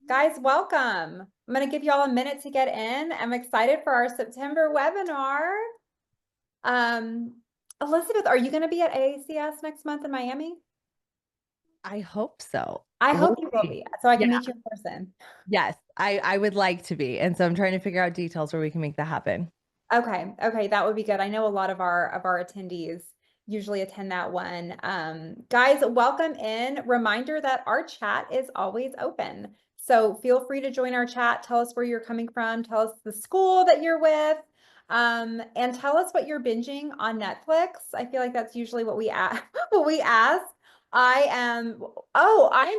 Guys, welcome. I'm going to give you all a minute to get in. I'm excited for our September webinar. Um, Elizabeth, are you going to be at AACS next month in Miami? I hope so. I We'll hope you will see. be, so I Yeah. can meet you in person. Yes, I would like to be. And so I'm trying to figure out details where we can make that happen. Okay, that would be good. I know a lot of our attendees usually attend that one. Guys, welcome in. Reminder that our chat is always open. So feel free to join our chat. Tell us where you're coming from. Tell us the school that you're with. And tell us what you're binging on Netflix. I feel like that's usually what we ask, what we ask. I'm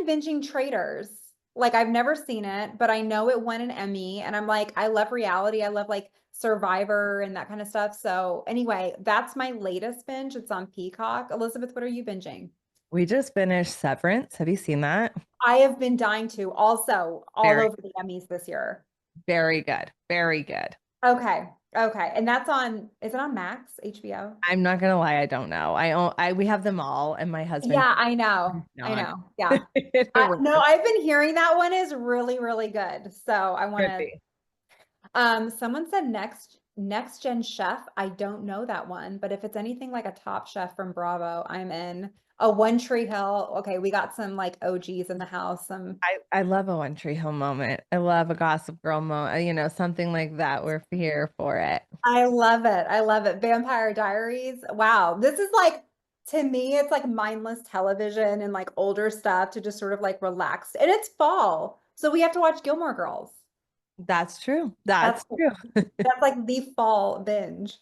binging Traders. Like I've never seen it, but I know it won an Emmy, and I'm like, I love reality. I love like Survivor and that kind of stuff. So anyway, that's my latest binge. It's on Peacock. Elizabeth, what are you binging? We just finished Severance. Have you seen that? I have been dying to also all Very, over the Emmys this year. very good. Very good. Okay. And that's is it on Max, HBO? I'm not gonna lie, I don't know. We have them all, and my husband Yeah, I know. I on know. Yeah. it. No, I've been hearing that one is really, really good. So I want Could to be. someone said next gen chef. I don't know that one, but if it's anything like a Top Chef from Bravo, I'm in. A One Tree Hill. Okay, we got some like OGs in the house. Some I love a One Tree Hill moment. I love a Gossip Girl moment. Something like that. We're here for it. I love it. I love it. Vampire Diaries. Wow. This is like to me, it's like mindless television and like older stuff to just sort of like relax. And it's fall. So we have to watch Gilmore Girls. That's true. That's That's true. that's like the fall binge.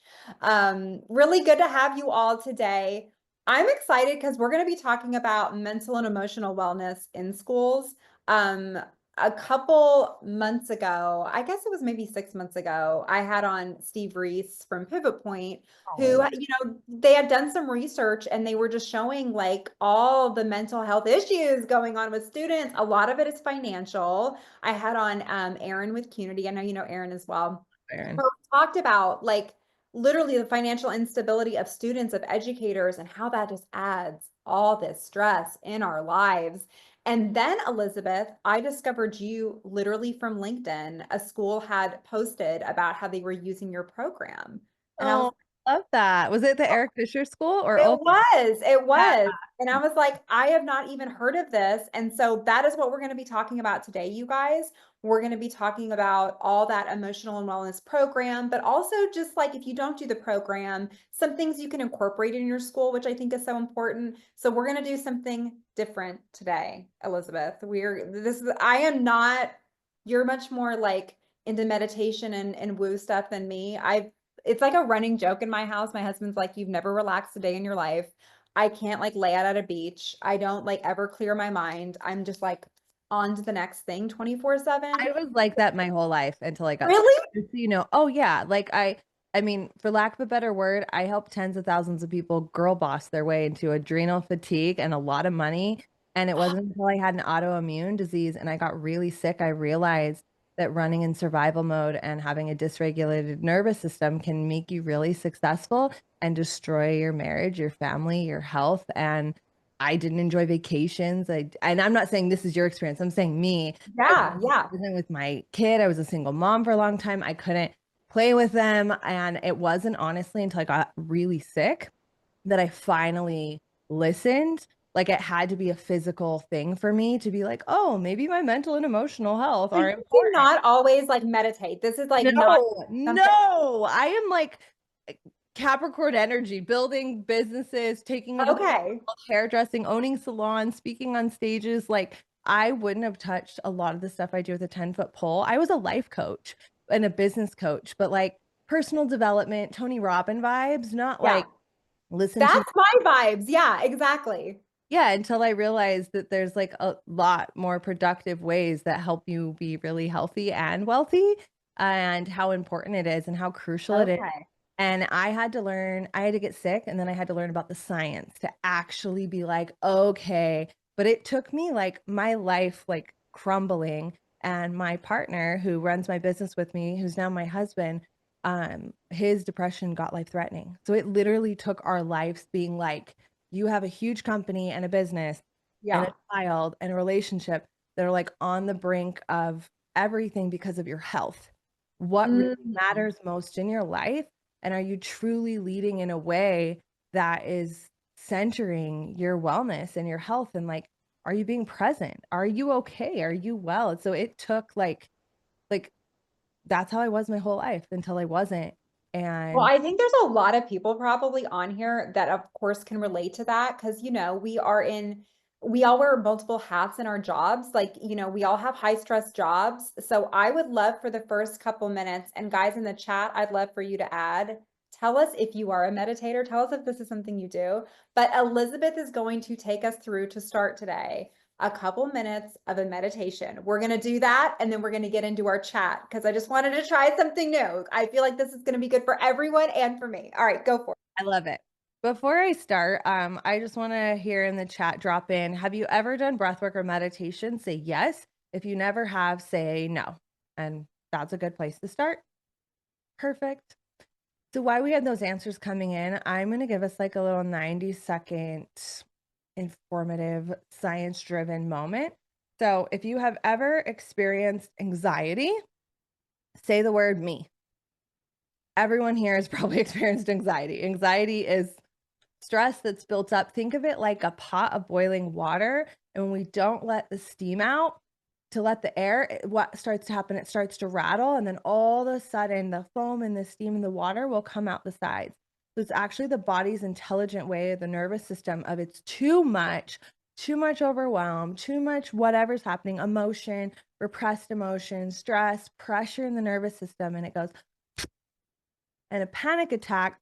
Really good to have you all today. I'm excited because we're going to be talking about mental and emotional wellness in schools. Um, a couple months ago, I guess it was maybe 6 months ago, I had on Steve Reese from Pivot Point, who, Oh, they had done some research and they were just showing like all the mental health issues going on with students. A lot of it is financial. I had on Aaron with Cunity. I know you know Aaron as well. Baron. But we talked about like literally the financial instability of students, of educators, and how that just adds all this stress in our lives. And then, Elizabeth, I discovered you literally from LinkedIn. A school had posted about how they were using your program. And I was Oh, love that. Was it the Eric Fisher School or it Oak? was, it Yeah. was. And I was like, I have not even heard of this. And so that is what we're going to be talking about today, you guys. We're going to be talking about all that emotional and wellness program, but also just like if you don't do the program, some things you can incorporate in your school, which I think is so important. So we're going to do something different today, Elizabeth. I am not, you're much more like into meditation and woo stuff than me. It's like a running joke in my house. My husband's like, you've never relaxed a day in your life. I can't like lay out at a beach. I don't like ever clear my mind. I'm just like on to the next thing 24/7. I was like that my whole life until I got sick. Really? Just so oh yeah, I mean, for lack of a better word, I helped tens of thousands of people girl boss their way into adrenal fatigue and a lot of money. And it wasn't until I had an autoimmune disease and I got really sick, I realized that running in survival mode and having a dysregulated nervous system can make you really successful and destroy your marriage, your family, your health. And I didn't enjoy vacations. And I'm not saying this is your experience. I'm saying me. I Yeah, yeah. wasn't with my kid. I was a single mom for a long time. I couldn't play with them. And it wasn't honestly until I got really sick that I finally listened. Like it had to be a physical thing for me to be like, oh, maybe my mental and emotional health So are you do important. not always like meditate. This is like not No, something. no. I am like Capricorn energy, building businesses, taking it to the Okay. hairdressing, owning salons, speaking on stages. Like I wouldn't have touched a lot of the stuff I do with a 10-foot pole. I was a life coach and a business coach, but like personal development, Tony Robbins vibes, not Yeah. like listen to, That's my vibes. Yeah, exactly. yeah, until I realized that there's like a lot more productive ways that help you be really healthy and wealthy and how important it is and how crucial it is. Okay. And I had to learn, I had to get sick and then I had to learn about the science to actually be like, okay. But it took me like my life like crumbling. And my partner who runs my business with me, who's now my husband, his depression got life threatening. So it literally took our lives being like, you have a huge company and a business and a Yeah. child and a relationship. that are like on the brink of everything because of your health. What really Mm. matters most in your life? And are you truly leading in a way that is centering your wellness and your health? And like, are you being present? Are you okay? Are you well? So it took like that's how I was my whole life until I wasn't. Well, And I think there's a lot of people probably on here that, of course, can relate to that because, we all wear multiple hats in our jobs. Like, we all have high stress jobs. So I would love for the first couple minutes, and guys in the chat, I'd love for you to add. Tell us if you are a meditator. Tell us if this is something you do. But Elizabeth is going to take us through to start today a couple minutes of a meditation. We're going to do that and then we're going to get into our chat because I just wanted to try something new. I feel like this is going to be good for everyone and for me. All right, go for it. I love it. Before I start, I just want to hear in the chat drop in, have you ever done breathwork or meditation? Say yes. If you never have, say no. And that's a good place to start. Perfect. So while we have those answers coming in, I'm going to give us like a little 90-second informative, science-driven moment. So if you have ever experienced anxiety, say the word me. Everyone here has probably experienced anxiety. Anxiety is stress that's built up. Think of it like a pot of boiling water. And when we don't let the steam out to let the air, what starts to happen? It starts to rattle. And then all of a sudden, the foam and the steam and the water will come out the sides. So it's actually the body's intelligent way, the nervous system of it's too much overwhelm, too much whatever's happening, emotion, repressed emotion, stress, pressure in the nervous system. And it goes, and a panic attack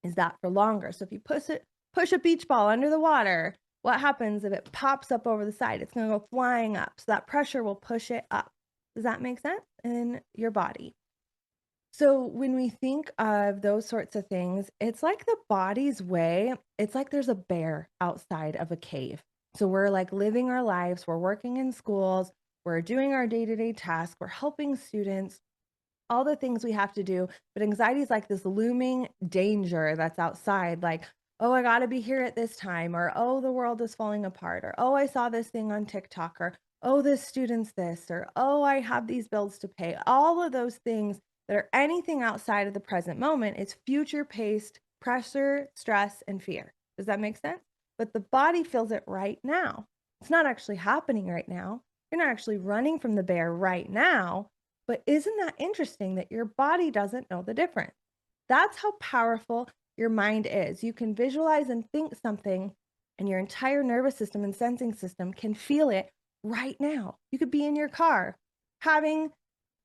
is that for longer. So if you push a beach ball under the water, what happens if it pops up over the side? It's going to go flying up. So that pressure will push it up. Does that make sense in your body? So when we think of those sorts of things, it's like the body's way. It's like there's a bear outside of a cave. So we're like living our lives, we're working in schools, we're doing our day-to-day tasks, we're helping students, all the things we have to do. But anxiety is like this looming danger that's outside, like, oh, I got to be here at this time, or oh, the world is falling apart, or oh, I saw this thing on TikTok, or oh, this student's this, or oh, I have these bills to pay. All of those things that are anything outside of the present moment is future paced pressure, stress, and fear. Does that make sense? But the body feels it right now. It's not actually happening right now. You're not actually running from the bear right now, but isn't that interesting that your body doesn't know the difference? That's how powerful your mind is. You can visualize and think something, and your entire nervous system and sensing system can feel it right now. You could be in your car having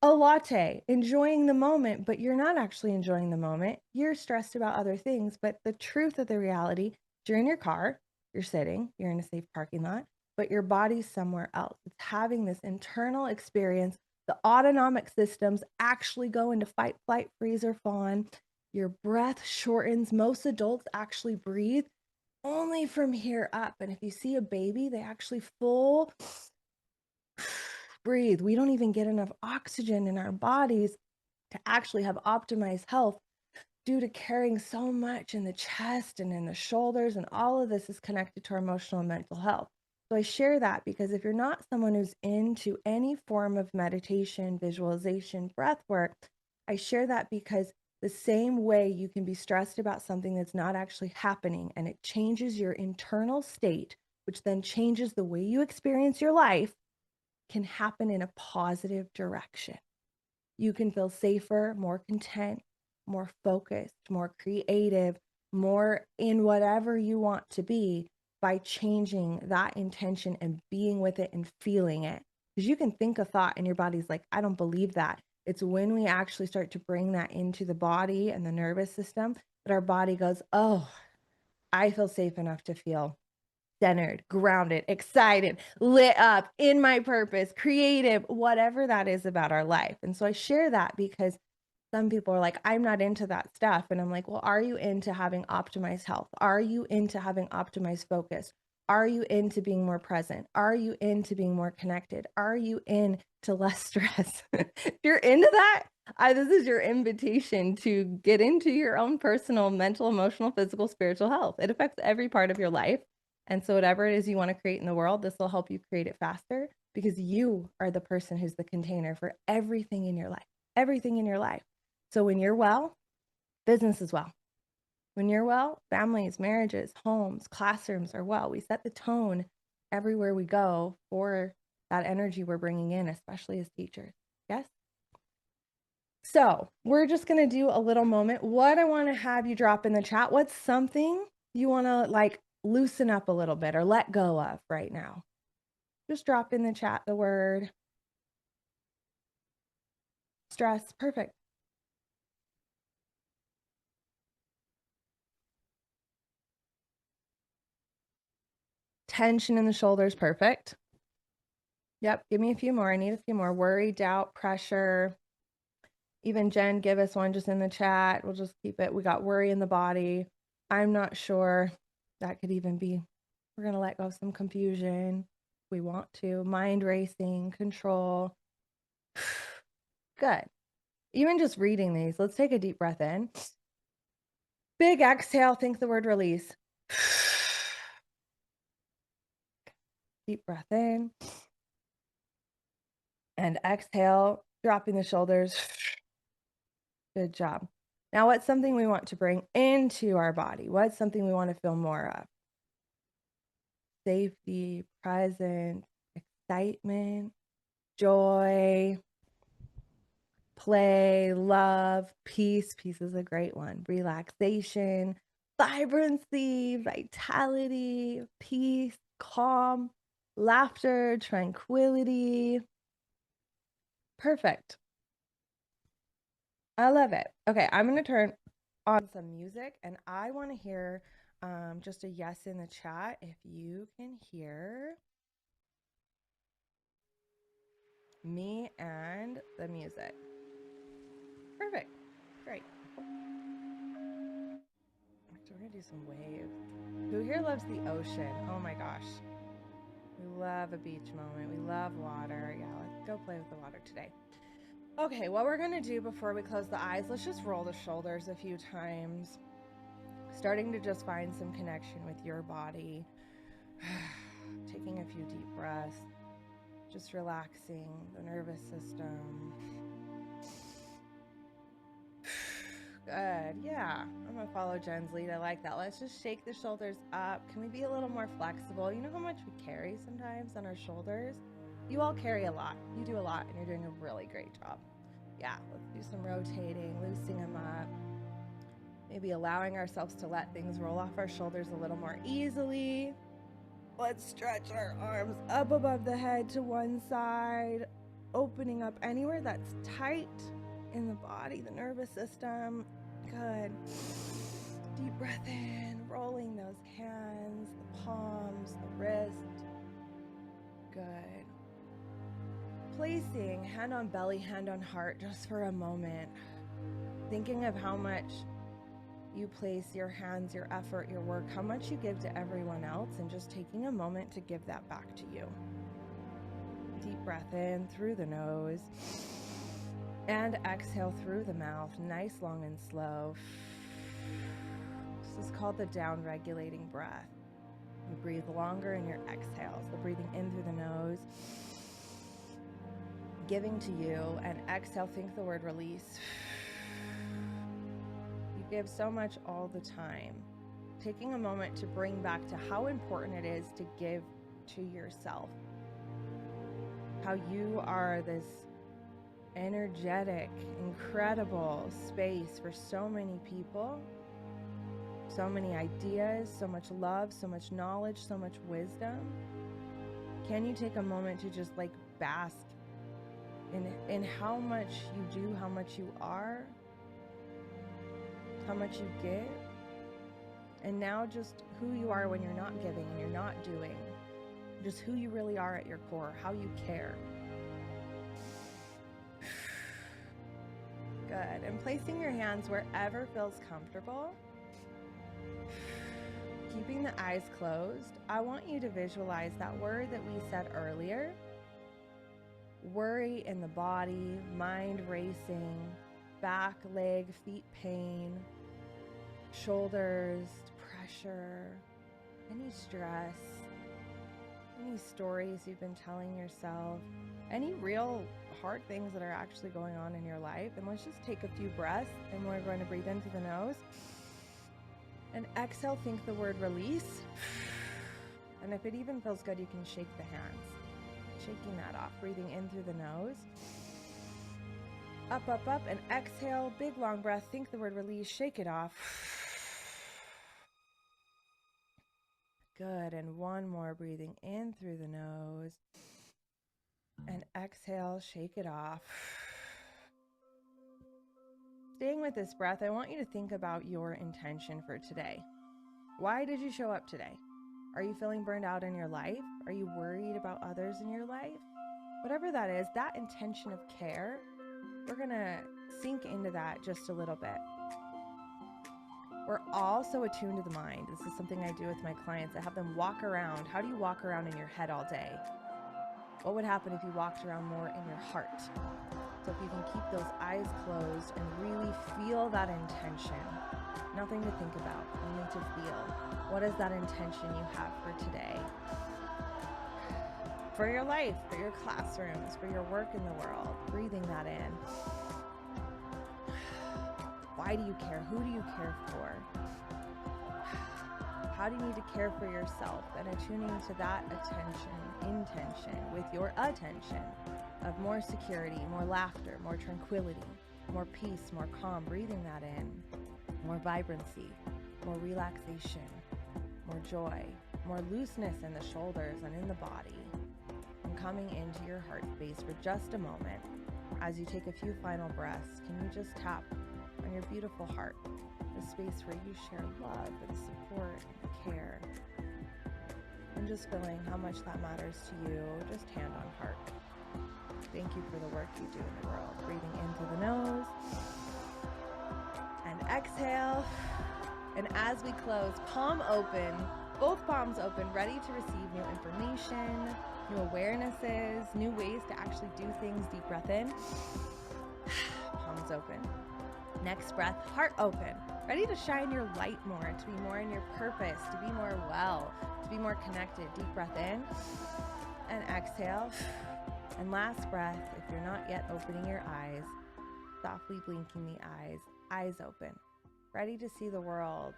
a latte, enjoying the moment, but you're not actually enjoying the moment. You're stressed about other things. But the truth of the reality, you're in your car, you're sitting, you're in a safe parking lot, but your body's somewhere else. It's having this internal experience. The autonomic systems actually go into fight, flight, freeze, or fawn. Your breath shortens. Most adults actually breathe only from here up. And if you see a baby, they actually full breathe. We don't even get enough oxygen in our bodies to actually have optimized health due to carrying so much in the chest and in the shoulders. And all of this is connected to our emotional and mental health. So I share that because if you're not someone who's into any form of meditation, visualization, breath work, I share that because the same way you can be stressed about something that's not actually happening and it changes your internal state, which then changes the way you experience your life, can happen in a positive direction. You can feel safer, more content, more focused, more creative, more in whatever you want to be by changing that intention and being with it and feeling it. Because you can think a thought and your body's like, I don't believe that. It's when we actually start to bring that into the body and the nervous system that our body goes, oh, I feel safe enough to feel centered, grounded, excited, lit up, in my purpose, creative, whatever that is about our life. And so I share that because some people are like, I'm not into that stuff. And I'm like, well, are you into having optimized health? Are you into having optimized focus? Are you into being more present? Are you into being more connected? Are you into less stress? If you're into that, this is your invitation to get into your own personal, mental, emotional, physical, spiritual health. It affects every part of your life. And so, whatever it is you want to create in the world, this will help you create it faster because you are the person who's the container for everything in your life, everything in your life. So when you're well, business is well. When you're well, families, marriages, homes, classrooms are well. We set the tone everywhere we go for that energy we're bringing in, especially as teachers. Yes? So we're just going to do a little moment. What I want to have you drop in the chat, what's something you want to like loosen up a little bit or let go of right now? Just drop in the chat the word stress. Perfect. Tension in the shoulders. Perfect. Yep. Give me a few more. I need a few more. Worry, doubt, pressure. Even Jen, give us one just in the chat. We'll just keep it. We got worry in the body. I'm not sure. That could even be, we're going to let go of some confusion if we want to. Mind racing, control. Good. Even just reading these, let's take a deep breath in. Big exhale. Think the word release. Deep breath in. And exhale, dropping the shoulders. Good job. Now, what's something we want to bring into our body? What's something we want to feel more of? Safety, presence, excitement, joy, play, love, peace. Peace is a great one. Relaxation, vibrancy, vitality, peace, calm, laughter, tranquility. Perfect. I love it. Okay, I'm going to turn on some music and I want to hear just a yes in the chat if you can hear me and the music. Perfect. Great. Actually, we're going to do some waves. Who here loves the ocean? Oh my gosh. We love a beach moment. We love water. Yeah, let's go play with the water today. Okay, what we're going to do before we close the eyes, let's just roll the shoulders a few times. Starting to just find some connection with your body. Taking a few deep breaths. Just relaxing the nervous system. Good. Yeah. I'm going to follow Jen's lead. I like that. Let's just shake the shoulders up. Can we be a little more flexible? You know how much we carry sometimes on our shoulders? You all carry a lot. You do a lot, and you're doing a really great job. Yeah. Let's do some rotating, loosening them up. Maybe allowing ourselves to let things roll off our shoulders a little more easily. Let's stretch our arms up above the head to one side, opening up anywhere that's tight in the body, the nervous system. Good. Deep breath in, rolling those hands, the palms, the wrist. Good. Placing hand on belly, hand on heart just for a moment. Thinking of how much you place your hands, your effort, your work, how much you give to everyone else, and just taking a moment to give that back to you. Deep breath in through the nose and exhale through the mouth, nice, long, and slow. This is called the down-regulating breath. You breathe longer in your exhales, the breathing in through the nose, giving to you, and exhale, think the word release. Give so much all the time. Taking a moment to bring back to how important it is to give to yourself. How you are this energetic, incredible space for so many people, so many ideas, so much love, so much knowledge, so much wisdom. Can you take a moment to just like bask in how much you do, how much you are, how much you give, and now just who you are when you're not giving and you're not doing, just who you really are at your core, how you care. Good. And placing your hands wherever feels comfortable, keeping the eyes closed. I want you to visualize that word that we said earlier. Worry in the body, mind racing, back, leg, feet pain, shoulders, pressure, any stress. Any stories you've been telling yourself, any real hard things that are actually going on in your life. And let's just take a few breaths, and we're going to breathe in through the nose and exhale, think the word release. And if it even feels good, you can shake the hands, shaking that off, breathing in through the nose. Up, up, up, and exhale, big long breath, think the word release, shake it off. Good, and one more, breathing in through the nose, and exhale, shake it off. Staying with this breath, I want you to think about your intention for today. Why did you show up today? Are you feeling burned out in your life? Are you worried about others in your life? Whatever that is, that intention of care, we're gonna sink into that just a little bit. We're all so attuned to the mind. This is something I do with my clients. I have them walk around. How do you walk around in your head all day? What would happen if you walked around more in your heart? So if you can keep those eyes closed and really feel that intention, nothing to think about, only to feel. What is that intention you have for today? For your life, for your classrooms, for your work in the world, breathing that in. Why do you care? Who do you care for? How do you need to care for yourself? And attuning to that intention with your attention of more security, more laughter, more tranquility, more peace, more calm, breathing that in, more vibrancy, more relaxation, more joy, more looseness in the shoulders and in the body, and coming into your heart space for just a moment. As you take a few final breaths, can you just tap on your beautiful heart, the space where you share love and support and care, and just feeling how much that matters to you, just hand on heart. Thank you for the work you do in the world. Breathing in through the nose and exhale. And as we close, palm open, both palms open, ready to receive new information, new awarenesses, new ways to actually do things. Deep breath in, palms open. Next breath, heart open, ready to shine your light more, to be more in your purpose, to be more well, to be more connected. Deep breath in and exhale. And last breath, if you're not yet opening your eyes, softly blinking the eyes, eyes open, ready to see the world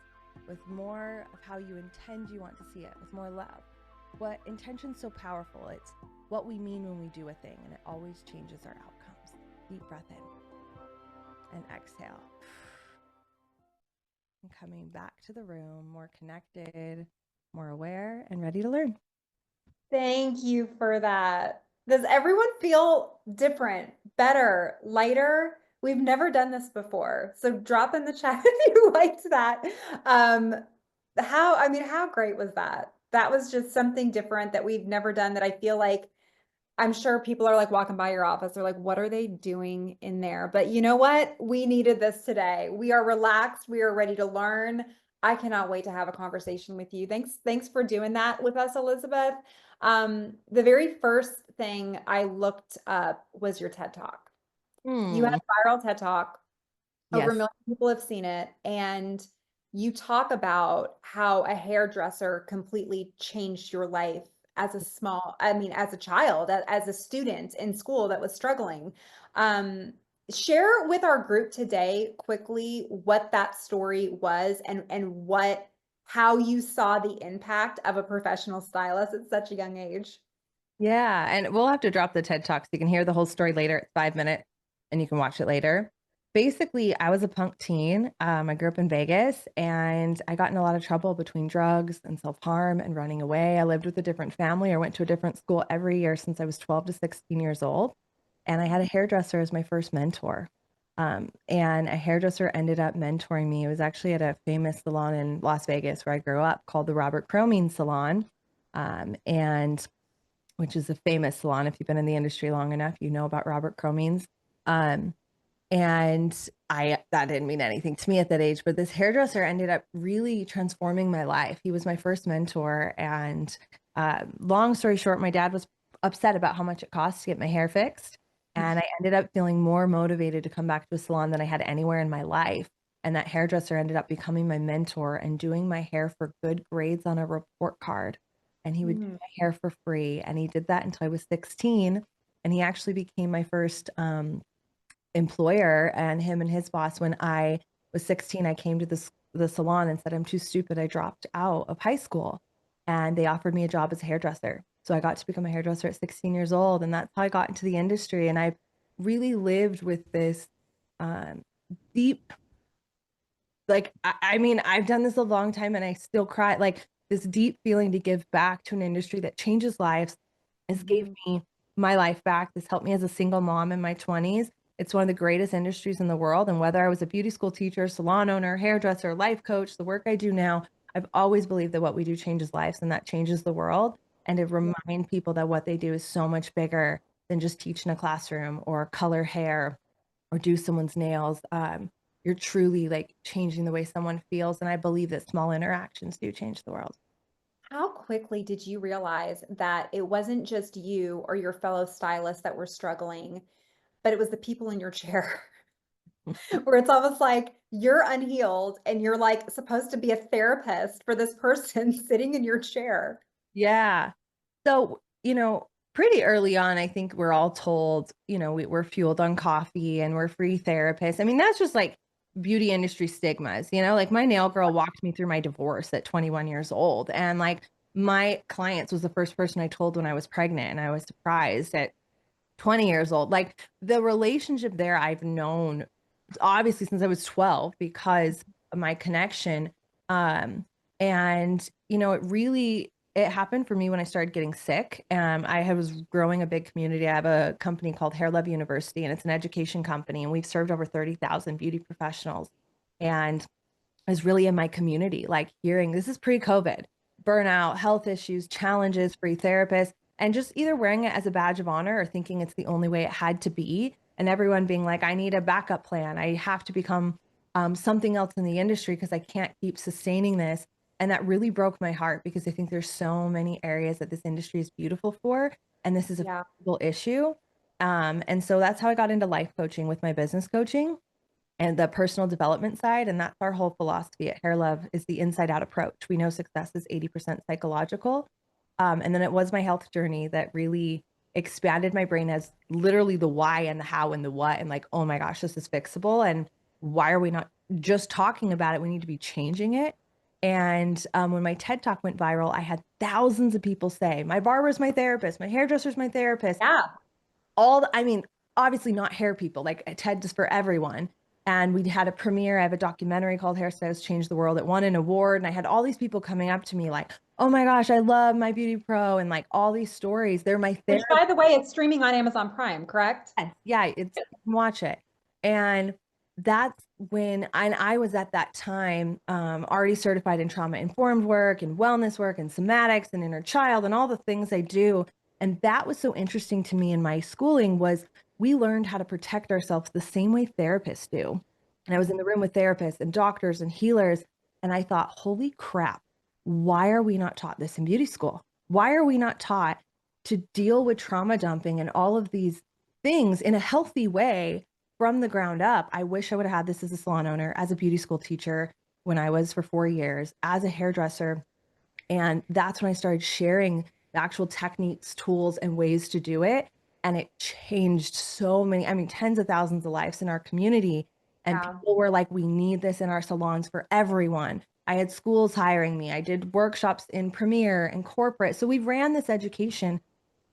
with more of how you intend you want to see it, with more love. What intention's so powerful, it's what we mean when we do a thing, and it always changes our outcomes. Deep breath in and exhale. And coming back to the room, more connected, more aware, and ready to learn. Thank you for that. Does everyone feel different, better, lighter? We've never done this before. So drop in the chat if you liked that. How great was that? That was just something different that we've never done, that I feel like I'm sure people are like walking by your office. They're like, what are they doing in there? But you know what? We needed this today. We are relaxed. We are ready to learn. I cannot wait to have a conversation with you. Thanks for doing that with us, Elizabeth. The very first thing I looked up was your TED Talk. You had a viral TED Talk. Over a Yes. million people have seen it. And you talk about how a hairdresser completely changed your life as a child, as a student in school that was struggling. Share with our group today quickly what that story was, and how you saw the impact of a professional stylist at such a young age. Yeah, and we'll have to drop the TED Talk so you can hear the whole story later. It's 5 minutes and you can watch it later. Basically, I was a punk teen. I grew up in Vegas, and I got in a lot of trouble between drugs and self-harm and running away. I lived with a different family. I went to a different school every year since I was 12 to 16 years old. And I had a hairdresser as my first mentor. And a hairdresser ended up mentoring me. It was actually at a famous salon in Las Vegas where I grew up, called the Robert Cromine Salon. And which is a famous salon. If you've been in the industry long enough, you know about Robert Cromines. And that didn't mean anything to me at that age, but this hairdresser ended up really transforming my life. He was my first mentor. And long story short, my dad was upset about how much it cost to get my hair fixed. And I ended up feeling more motivated to come back to a salon than I had anywhere in my life. And that hairdresser ended up becoming my mentor and doing my hair for good grades on a report card. and he would do Mm. my hair for free. And he did that until I was 16. And he actually became my first employer, and him and his boss, when I was 16, I came to the salon and said, I'm too stupid. I dropped out of high school. And they offered me a job as a hairdresser. So I got to become a hairdresser at 16 years old. And that's how I got into the industry. And I've really lived with this um, deep, like, I mean, I've done this a long time and I still cry, like this deep feeling to give back to an industry that changes lives. This gave Mhm. me my life back. This helped me as a single mom in my 20s. It's one of the greatest industries in the world. And whether I was a beauty school teacher, salon owner, hairdresser, life coach, the work I do now, I've always believed that what we do changes lives and that changes the world. And to Yeah. remind people that what they do is so much bigger than just teach in a classroom or color hair or do someone's nails. You're truly like changing the way someone feels. And I believe that small interactions do change the world. How quickly did you realize that it wasn't just you or your fellow stylists that were struggling, but it was the people in your chair? Where it's almost like you're unhealed and you're like supposed to be a therapist for this person sitting in your chair. Yeah. So, pretty early on, I think we're all told, we're fueled on coffee and we're free therapists. I mean, that's just like beauty industry stigmas, like my nail girl walked me through my divorce at 21 years old. And like my clients was the first person I told when I was pregnant. And I was surprised at 20 years old. Like the relationship there I've known obviously since I was 12 because of my connection. Um, and it happened for me when I started getting sick. Was growing a big community. I have a company called Hair Love University, and it's an education company, and we've served over 30,000 beauty professionals. And is really in my community, like hearing this is pre-COVID, burnout, health issues, challenges, free therapists, and just either wearing it as a badge of honor or thinking it's the only way it had to be. And everyone being like, I need a backup plan. I have to become something else in the industry because I can't keep sustaining this. And that really broke my heart because I think there's so many areas that this industry is beautiful for. And this is a Yeah. fixable issue. And so that's how I got into life coaching with my business coaching and the personal development side. And that's our whole philosophy at Hair Love is the inside out approach. We know success is 80% psychological. And then it was my health journey that really expanded my brain as literally the why and the how and the what. And like, oh my gosh, this is fixable. And why are we not just talking about it? We need to be changing it. And when my TED Talk went viral, I had thousands of people say, my barber's my therapist, my hairdresser's my therapist, Yeah. I mean, obviously not hair people, like TED is for everyone. And we had a premiere. I have a documentary called Hairstyles Change the World. It won an award. And I had all these people coming up to me like, oh my gosh, I love my beauty pro. And like all these stories. They're my Which, therapist. by the way, it's streaming on Amazon Prime, correct? Yeah, it's you can watch it. And that's when I was at that time already certified in trauma informed work and wellness work and somatics and inner child and all the things I do. And that was so interesting to me in my schooling was we learned how to protect ourselves the same way therapists do. And I was in the room with therapists and doctors and healers. And I thought, holy crap, why are we not taught this in beauty school? Why are we not taught to deal with trauma dumping and all of these things in a healthy way from the ground up? I wish I would have had this as a salon owner, as a beauty school teacher when I was for 4 years, as a hairdresser. And that's when I started sharing the actual techniques, tools, and ways to do it. And it changed so many, I mean, tens of thousands of lives in our community. And Yeah. people were like, we need this in our salons for everyone. I had schools hiring me. I did workshops in Premiere and corporate. So we ran this education,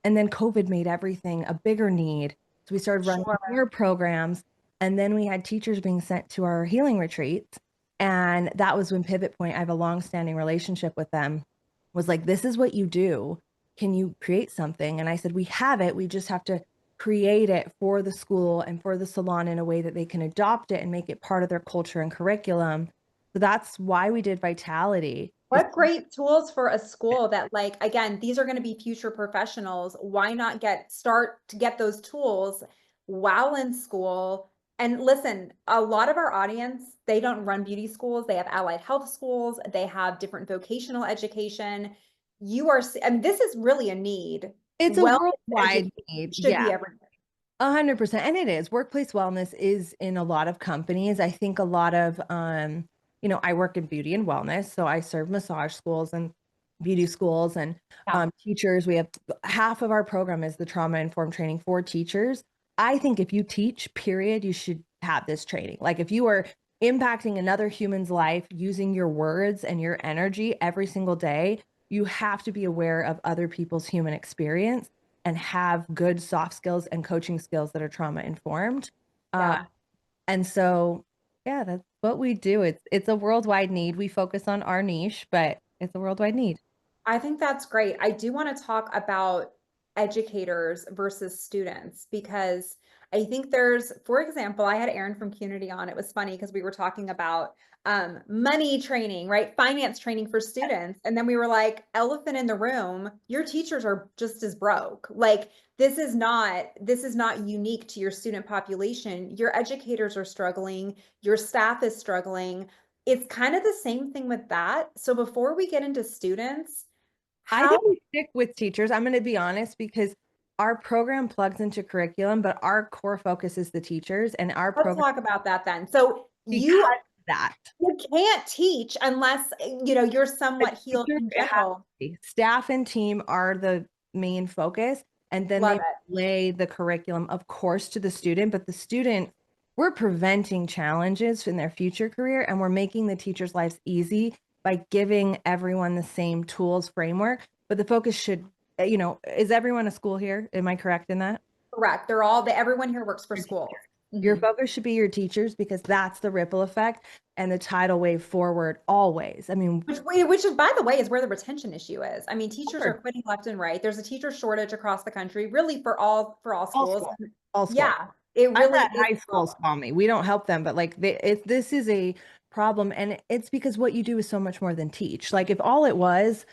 and then COVID made everything a bigger need. So we started running Sure. more programs. And then we had teachers being sent to our healing retreats. And that was when Pivot Point, I have a long-standing relationship with them, was like, this is what you do. Can you create something? And I said, we have it. We just have to create it for the school and for the salon in a way that they can adopt it and make it part of their culture and curriculum. So that's why we did Vitality. Is What great tools for a school that, like, again, these are going to be future professionals. Why not start to get those tools while in school? And listen, a lot of our audience, they don't run beauty schools. They have allied health schools. They have different vocational education. I mean, this is really a need. it's a Wellness worldwide education need. should Yeah. be everywhere. 100%. And it is. Workplace wellness is in a lot of companies. I think a lot of, I work in beauty and wellness. So I serve massage schools and beauty schools and Yeah. teachers. We have half of our program is the trauma informed training for teachers. I think if you teach, period, you should have this training. Like if you are impacting another human's life using your words and your energy every single day, you have to be aware of other people's human experience and have good soft skills and coaching skills that are trauma informed. Uh, Yeah. and so, yeah, that's what we do. It's a worldwide need. We focus on our niche, but it's a worldwide need. I think that's great. I do want to talk about educators versus students because I think there's, for example, I had Aaron from Community on. It was funny because we were talking about money training, right? Finance training for students. And then we were like, elephant in the room, your teachers are just as broke. Like this is not unique to your student population. Your educators are struggling, your staff is struggling. It's kind of the same thing with that. So before we get into students, I how think we stick with teachers. I'm going to be honest because our program plugs into curriculum, but our core focus is the teachers and our let's program talk about that then. So because you of that. you can't teach unless you're The somewhat healed teacher, in it has general. to be. Staff and team are the main focus, and then Love they it. lay the curriculum, of course, to the student. But the student, we're preventing challenges in their future career, and we're making the teacher's lives easy by giving everyone the same tools framework. But the focus should, is everyone a school here? Am I correct in that? Correct. Everyone here works for schools. Your Mhm. focus should be your teachers because that's the ripple effect and the tidal wave forward always. I mean, Which is, by the way, is where the retention issue is. I mean, teachers are sure, quitting left and right. There's a teacher shortage across the country, really for all all schools. schools, all schools. Yeah, it I've really had is high a schools problem. call me. We don't help them, but like this is a problem, and it's because what you do is so much more than teach. Like if all it was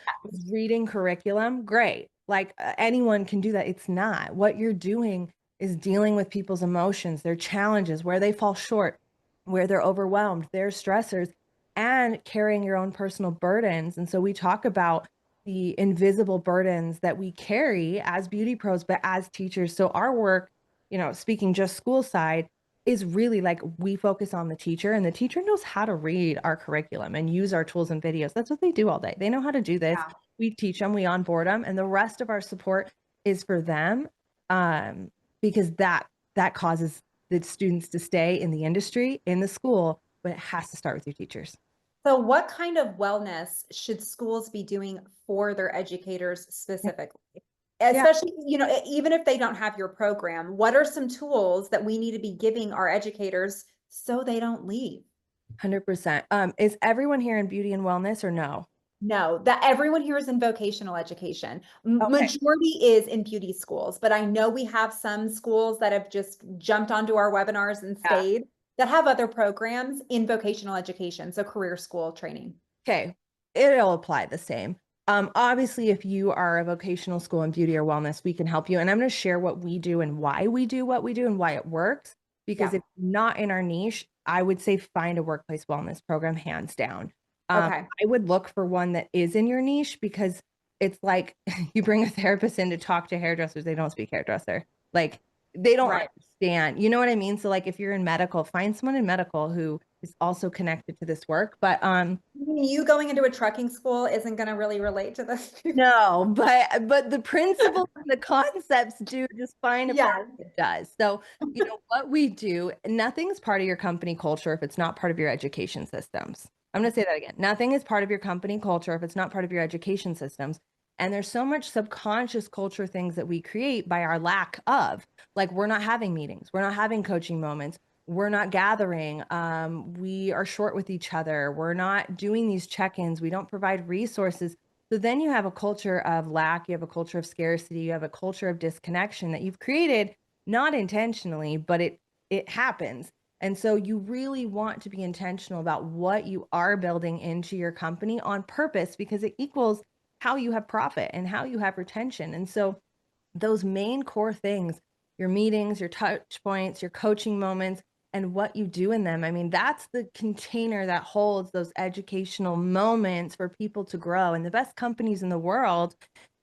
reading curriculum, great. Like anyone can do that. It's not. What you're doing is dealing with people's emotions, their challenges, where they fall short, where they're overwhelmed, their stressors, and carrying your own personal burdens. And so we talk about the invisible burdens that we carry as beauty pros, but as teachers. So our work, speaking just school side, is really like we focus on the teacher, and the teacher knows how to read our curriculum and use our tools and videos. That's what they do all day. They know how to do this. Yeah. We teach them, we onboard them, and the rest of our support is for them, because that causes the students to stay in the industry, in the school, but it has to start with your teachers. So what kind of wellness should schools be doing for their educators specifically? Yeah, Especially, even if they don't have your program, what are some tools that we need to be giving our educators so they don't leave? 100%. Is everyone here in beauty and wellness or no? No, that everyone here is in vocational education. Okay. Majority is in beauty schools, but I know we have some schools that have just jumped onto our webinars and Yeah. stayed that have other programs in vocational education, so career school training. Okay, it'll apply the same. Obviously, if you are a vocational school in beauty or wellness, we can help you. And I'm going to share what we do and why we do what we do and why it works. Because Yeah. if not in our niche, I would say find a workplace wellness program hands down. Okay. I would look for one that is in your niche because it's like you bring a therapist in to talk to hairdressers, they don't speak hairdresser. Like they don't Right. understand. You know what I mean? So like if you're in medical, find someone in medical who is also connected to this work. But You going into a trucking school isn't going to really relate to this. no, but the principles and the concepts do. Just find a program Yes. that does. So, what we do, nothing's part of your company culture if it's not part of your education systems. I'm going to say that again. Nothing is part of your company culture if it's not part of your education systems. And there's so much subconscious culture things that we create by our lack of. Like we're not having meetings, we're not having coaching moments, we're not gathering, we are short with each other, we're not doing these check-ins, we don't provide resources. So then you have a culture of lack, you have a culture of scarcity, you have a culture of disconnection that you've created not intentionally, but it happens. And so you really want to be intentional about what you are building into your company on purpose because it equals how you have profit and how you have retention. And so those main core things, your meetings, your touch points, your coaching moments, and what you do in them. I mean, that's the container that holds those educational moments for people to grow. And the best companies in the world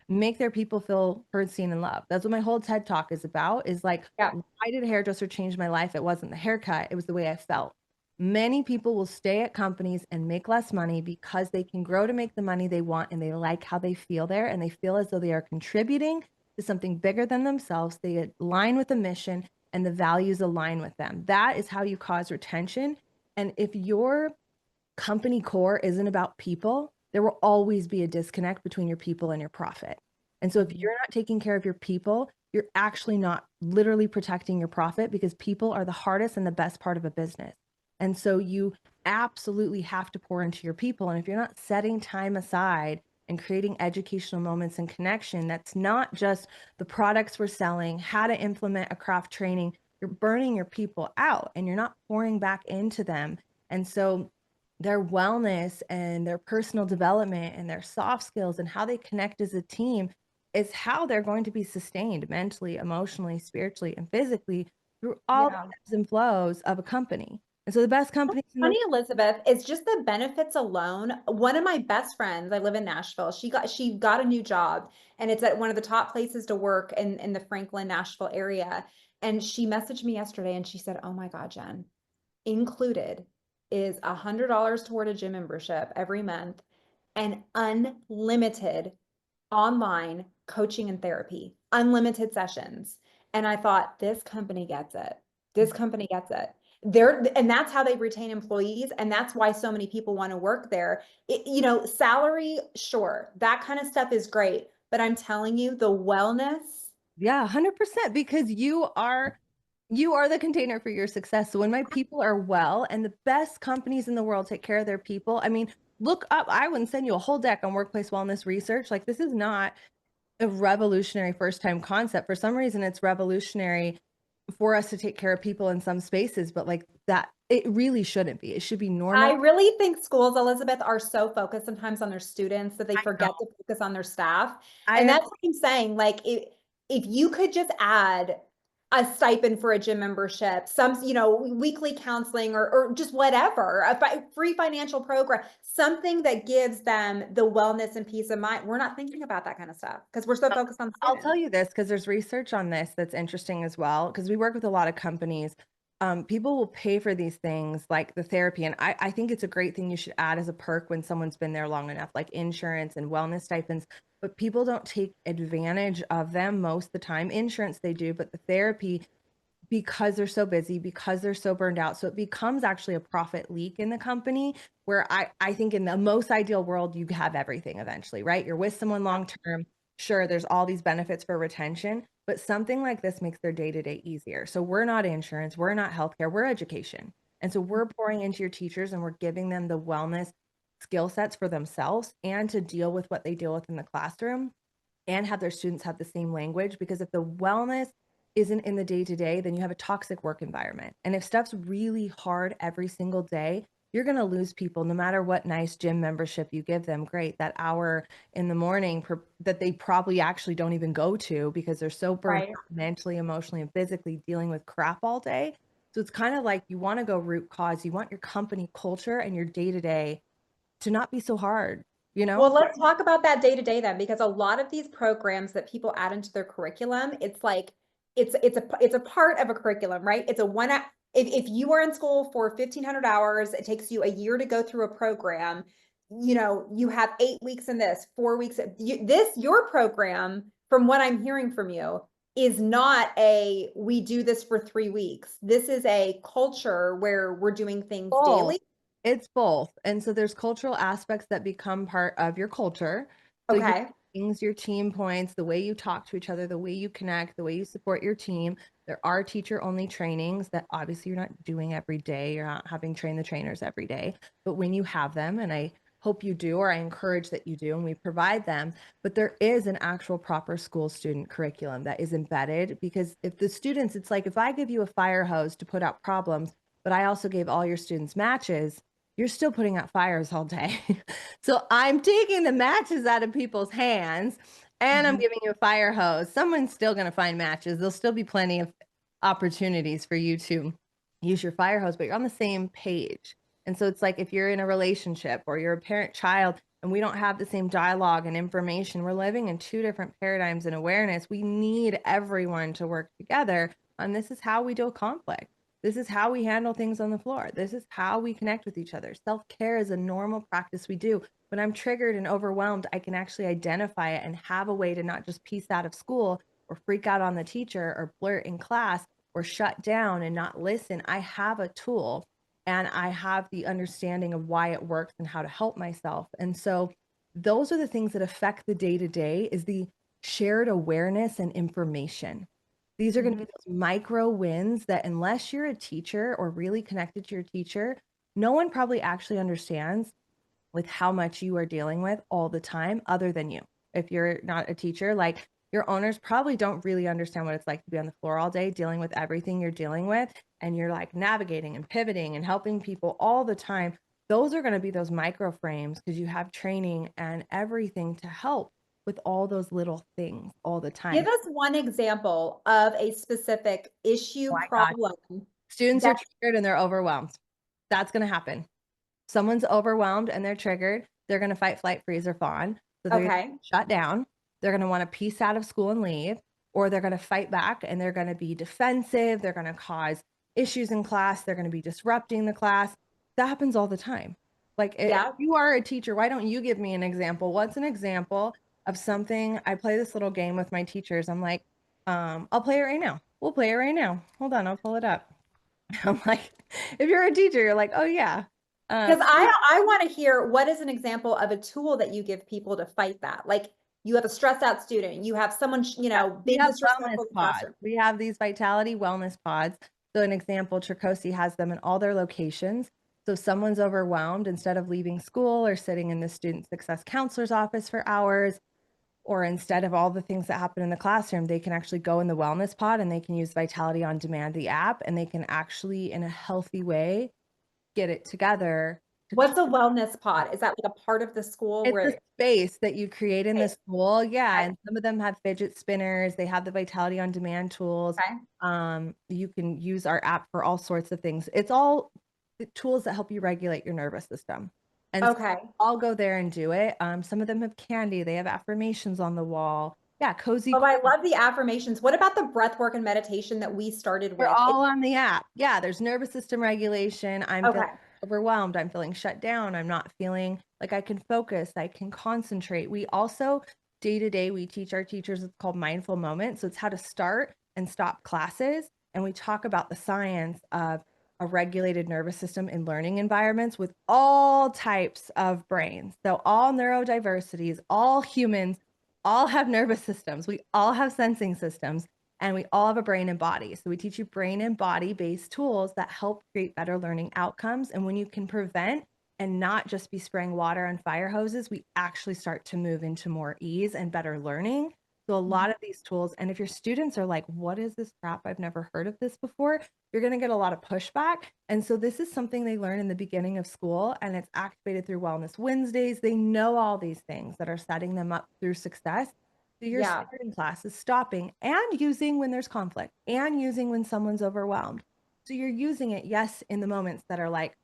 make their people feel heard, seen, and loved. That's what my whole TED talk is about, is like, Yeah. why did a hairdresser change my life? It wasn't the haircut, it was the way I felt. Many people will stay at companies and make less money because they can grow to make the money they want and they like how they feel there and they feel as though they are contributing to something bigger than themselves. They align with the mission and the values align with them. That is how you cause retention. And if your company core isn't about people, there will always be a disconnect between your people and your profit. And so if Mhm. you're not taking care of your people, you're actually not literally protecting your profit because people are the hardest and the best part of a business. And so you absolutely have to pour into your people. And if you're not setting time aside and creating educational moments and connection, that's not just the products we're selling, how to implement a craft training, you're burning your people out and you're not pouring back into them. And so their wellness and their personal development and their soft skills and how they connect as a team is how they're going to be sustained mentally, emotionally, spiritually, and physically through all the Yeah. ebbs and flows of a company. And so the best companies in the Funny, Elizabeth, it's just the benefits alone. One of my best friends, I live in Nashville. She got a new job and it's at one of the top places to work in the Franklin, Nashville area. And she messaged me yesterday and she said, "Oh my God, Jen, included is $100 toward a gym membership every month and unlimited online coaching and therapy, unlimited sessions." And I thought, this company gets it. This company gets it. And that's how they retain employees. And that's why so many people want to work there. Salary, sure, that kind of stuff is great. But I'm telling you, the wellness, Yeah, 100% because you are the container for your success. So when my people are well and the best companies in the world take care of their people, I mean, look up, I wouldn't send you a whole deck on workplace wellness research. Like this is not a revolutionary first time concept. For some reason, it's revolutionary for us to take care of people in some spaces, but like that, it really shouldn't be. It should be I normal. really think schools, Elizabeth, are so focused sometimes on their students that they I know. forget to focus on their staff. And I that's what I'm saying. Like, if you could just add a stipend for a gym membership, some, weekly counseling or just whatever, free financial program, something that gives them the wellness and peace of mind. We're not thinking about that kind of stuff because we're so focused on the I'll tell students. you this because there's research on this that's interesting as well. Because we work with a lot of companies. People will pay for these things like the therapy. And I think it's a great thing you should add as a perk when someone's been there long enough, like insurance and wellness stipends. But people don't take advantage of them most of the time. Insurance they do, but the therapy because they're so busy, because they're so burned out. So it becomes actually a profit leak in the company where I think in the most ideal world, you have everything eventually, right? You're with someone long term. Sure, there's all these benefits for retention, but something like this makes their day to day easier. So we're not insurance, we're not healthcare, we're education. And so we're pouring into your teachers and we're giving them the wellness skill sets for themselves and to deal with what they deal with in the classroom and have their students have the same language because if the wellness isn't in the day to day, then you have a toxic work environment. And if stuff's really hard every single day, you're going to lose people no matter what nice gym membership you give them. Great, that hour in the morning that they probably actually don't even go to because they're so burned Right. out mentally, emotionally, and physically dealing with crap all day. So it's kind of like you want to go root cause. You want your company culture and your day to day to not be so hard, you Well, know? let's talk about that day to day then, because a lot of these programs that people add into their curriculum, it's like it's a part of a curriculum, right? It's a one if you are in school for 1,500 hours, it takes you a year to go through a program. You have 8 weeks in this, 4 weeks. Your program, from what I'm hearing from you, is not a we do this for 3 weeks. This is a culture where we're doing things Both. daily. It's both. And so there's cultural aspects that become part of your culture. So your Okay. things, your team points, the way you talk to each other, the way you connect, the way you support your team. There are teacher only trainings that obviously you're not doing every day. You're not having train the trainers every day. But when you have them, and I hope you do, or I encourage that you do, and we provide them, but there is an actual proper school student curriculum that is embedded because if the students, it's like if I give you a fire hose to put out problems, but I also gave all your students matches, you're still putting out fires all day. So I'm taking the matches out of people's hands and I'm Mhm. giving you a fire hose. Someone's still going to find matches. There'll still be plenty of opportunities for you to use your fire hose, but you're on the same page. And so it's like if you're in a relationship or you're a parent child and we don't have the same dialogue and information, we're living in two different paradigms and awareness. We need everyone to work together. And this is how we deal with conflict. This is how we handle things on the floor. This is how we connect with each other. Self-care is a normal practice we do. When I'm triggered and overwhelmed, I can actually identify it and have a way to not just piece out of school or freak out on the teacher or blurt in class or shut down and not listen. I have a tool and I have the understanding of why it works and how to help myself. And so those are the things that affect the day to day is the shared awareness and information. These are going to Mhm. be those micro wins that unless you're a teacher or really connected to your teacher, no one probably actually understands with how much you are dealing with all the time other than you. If you're not a teacher, like your owners probably don't really understand what it's like to be on the floor all day dealing with everything you're dealing with and you're like navigating and pivoting and helping people all the time. Those are going to be those micro frames because you have training and everything to help with all those little things all the Give time. us one example of a specific issue, Oh my God. problem Students that are triggered and they're overwhelmed. That's going to happen. Someone's overwhelmed and they're triggered, they're gonna fight, flight, freeze, or fawn. So they're gonna okay, shut down. They're gonna wanna peace out of school and leave, or they're gonna fight back and they're gonna be defensive. They're gonna cause issues in class. They're gonna be disrupting the class. That happens all the time. Like if yeah, you are a teacher, why don't you give me an example? What's an example of something? I play this little game with my teachers. I'm like, I'll play it right now. We'll play it right now. Hold on, I'll pull it up. I'm like, if you're a teacher, you're like, oh yeah. Uh, 'cause I wanna hear what is an example of a tool that you give people to fight that? Like, you have a stressed out student, you have someone, Yeah, we being have wellness disrespectful in the pods. classroom. We have these vitality wellness pods. So an example, Tricosi has them in all their locations. So if someone's overwhelmed, instead of leaving school or sitting in the student success counselor's office for hours, or instead of all the things that happen in the classroom, they can actually go in the wellness pod and they can use Vitality on Demand, the app, and they can actually, in a healthy way, get it together to What's a wellness pod? Is that like a part of the school it's a where space that you create in the space? school, yeah, Okay, and some of them have fidget spinners, they have the Vitality on Demand tools, okay, you can use our app for all sorts of things. It's all the tools that help you regulate your nervous system, and so okay. I'll go there and do it. Some of them have candy, they have affirmations on the wall. Yeah, cozy. Oh, I love the affirmations. What about the breath work and meditation that we started They're with? all on the app. Yeah, there's nervous system regulation. I'm feeling Okay, overwhelmed. I'm feeling shut down. I'm not feeling like I can focus. I can concentrate. We also, day to day, we teach our teachers, it's called mindful moments. So it's how to start and stop classes. And we talk about the science of a regulated nervous system in learning environments with all types of brains. So all neurodiversities, all humans, all have nervous systems. We all have sensing systems and we all have a brain and body. So we teach you brain and body based tools that help create better learning outcomes. And when you can prevent and not just be spraying water on fire hoses, we actually start to move into more ease and better learning. So a mhm, lot of these tools, and if your students are like, what is this crap? I've never heard of this before, you're going to get a lot of pushback. And so this is something they learn in the beginning of school and it's activated through Wellness Wednesdays. They know all these things that are setting them up through success. So you're yeah. starting classes, stopping and using when there's conflict and using when someone's overwhelmed. So you're using it, yes, in the moments that are like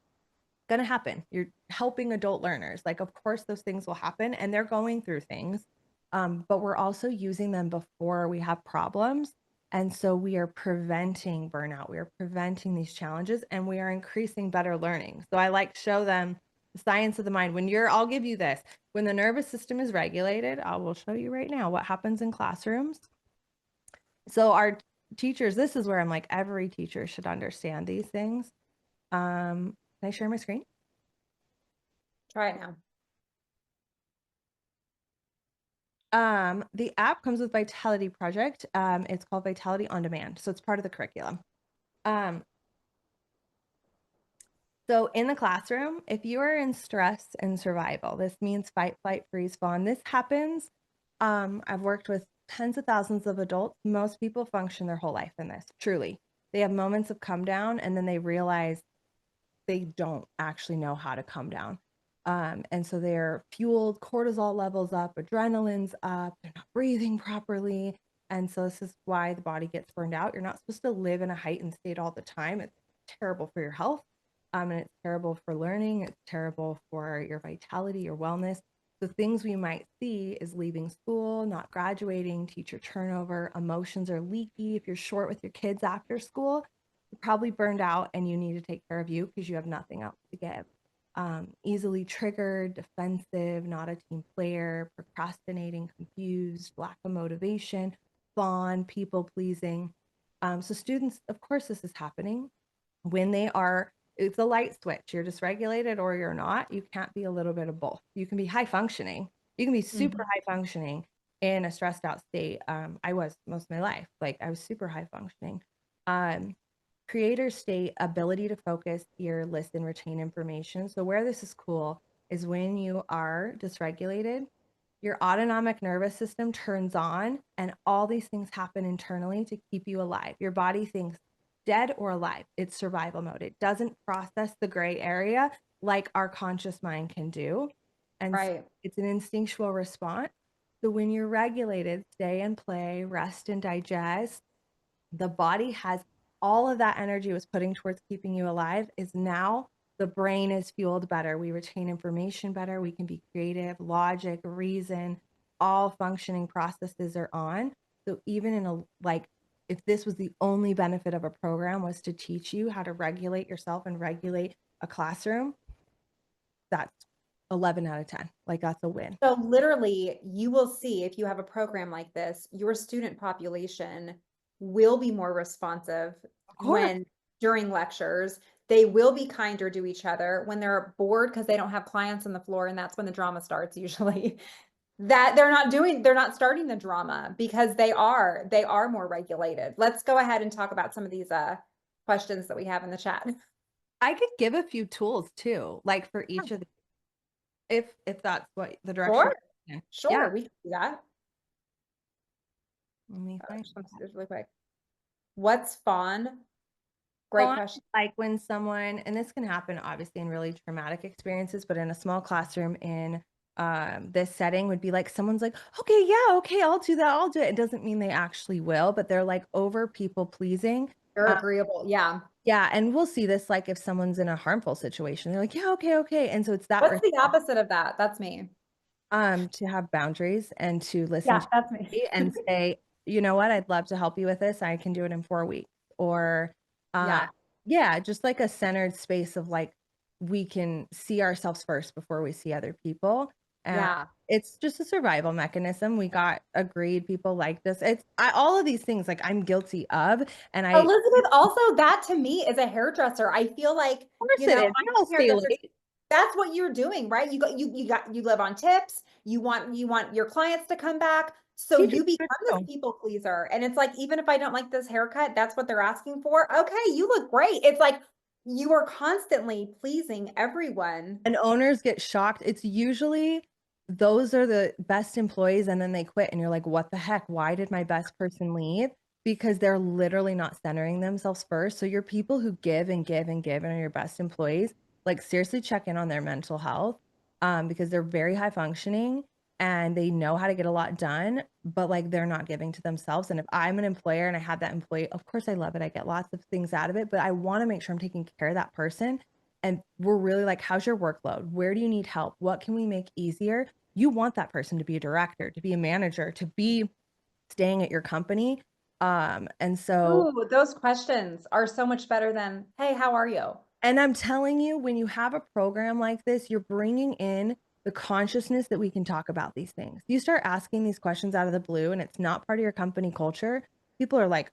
going to happen. You're helping adult learners. Like, of course, those things will happen and they're going through things. But we're also using them before we have problems. And so we are preventing burnout. We are preventing these challenges and we are increasing better learning. So I like to show them the science of the mind. I'll give you this. When the nervous system is regulated, I will show you right now what happens in classrooms. So our teachers, this is where I'm like, every teacher should understand these things. Can I share my screen? Try it now. The app comes with Vitality Project. It's called Vitality on Demand. So it's part of the curriculum. Um, so in the classroom, if you are in stress and survival, this means fight, flight, freeze, fawn. This happens. I've worked with tens of thousands of adults. Most people function their whole life in this, truly. They have moments of come down and then they realize they don't actually know how to come down. And so they're fueled, cortisol levels up, adrenaline's up, they're not breathing properly. And so this is why the body gets burned out. You're not supposed to live in a heightened state all the time. It's terrible for your health. And it's terrible for learning. It's terrible for your vitality, your wellness. The things we might see is leaving school, not graduating, teacher turnover, emotions are leaky if you're short with your kids after school. You're probably burned out and you need to take care of you because you have nothing else to give. Easily triggered, defensive, not a team player, procrastinating, confused, lack of motivation, fawn, people pleasing. So students, of course, this is happening when they are, it's a light switch. You're dysregulated or you're not. You can't be a little bit of both. You can be high functioning. You can be super Mhm. high functioning in a stressed out state. I was most of my life. Like I was super high functioning. Um, Creator state, ability to focus, hear, listen, retain information. So where this is cool is when you are dysregulated, your autonomic nervous system turns on and all these things happen internally to keep you alive. Your body thinks dead or alive. It's survival mode. It doesn't process the gray area like our conscious mind can do. And so Right. it's an instinctual response. So when you're regulated, stay and play, rest and digest, the body has all of that energy it was putting towards keeping you alive is now the brain is fueled better. We retain information better. We can be creative, logic, reason, all functioning processes are on. So even in a like if this was the only benefit of a program was to teach you how to regulate yourself and regulate a classroom, that's 11 out of 10. Like that's a win. So literally, you will see if you have a program like this, your student population will be more responsive Of course. when during lectures. They will be kinder to each other when they're bored because they don't have clients on the floor, and that's when the drama starts usually. That they're not starting the drama because they are more regulated. Let's go ahead and talk about some of these questions that we have in the chat. I could give a few tools too, like for each of the if that's what the direction Sure. you're in. Yeah, Sure, we can do that. let me find Just want to see this really quick. What's fun? Great fun, question. like when someone and this can happen obviously in really traumatic experiences, but in a small classroom in, this setting would be like someone's like, "Okay, yeah, okay, I'll do that, I'll do it." It doesn't mean they actually will, but they're like over people pleasing. You're agreeable. Yeah. Yeah, and we'll see this, like, if someone's in a harmful situation, they're like, "Yeah, okay, okay," and so it's that What's the response, opposite of that? That's me. to have boundaries and to listen Yeah, to that's me. me and say, "You know what? I'd love to help you with this. I can do it in 4 weeks." Or, uh, Yeah. yeah, just like a centered space of, like, we can see ourselves first before we see other people, and Yeah. it's just a survival mechanism. We got agreed, people like this. It's all of these things, like, I'm guilty of, and I Elizabeth, also that to me is a hairdresser. I feel like, of course it is. We all I'm a stay hairdresser. late. That's what you're doing, right? You live on tips. You want your clients to come back. So Teachers you do it become this too. people pleaser. And it's like, even if I don't like this haircut, that's what they're asking for. Okay, you look great. It's like you are constantly pleasing everyone. And owners get shocked. It's usually those are the best employees and then they quit and you're like, "What the heck? Why did my best person leave?" Because they're literally not centering themselves first. So your people who give and give and give and are your best employees, like seriously check in on their mental health, because they're very high functioning and they know how to get a lot done, but like they're not giving to themselves. And if I'm an employer and I have that employee, of course I love it. I get lots of things out of it, but I want to make sure I'm taking care of that person and we're really like, how's your workload? Where do you need help? What can we make easier? You want that person to be a director, to be a manager, to be staying at your company. And so, Ooh, those questions are so much better than, "Hey, how are you?" and I'm telling you, when you have a program like this, you're bringing in the consciousness that we can talk about these things. You start asking these questions out of the blue and it's not part of your company culture. People are like,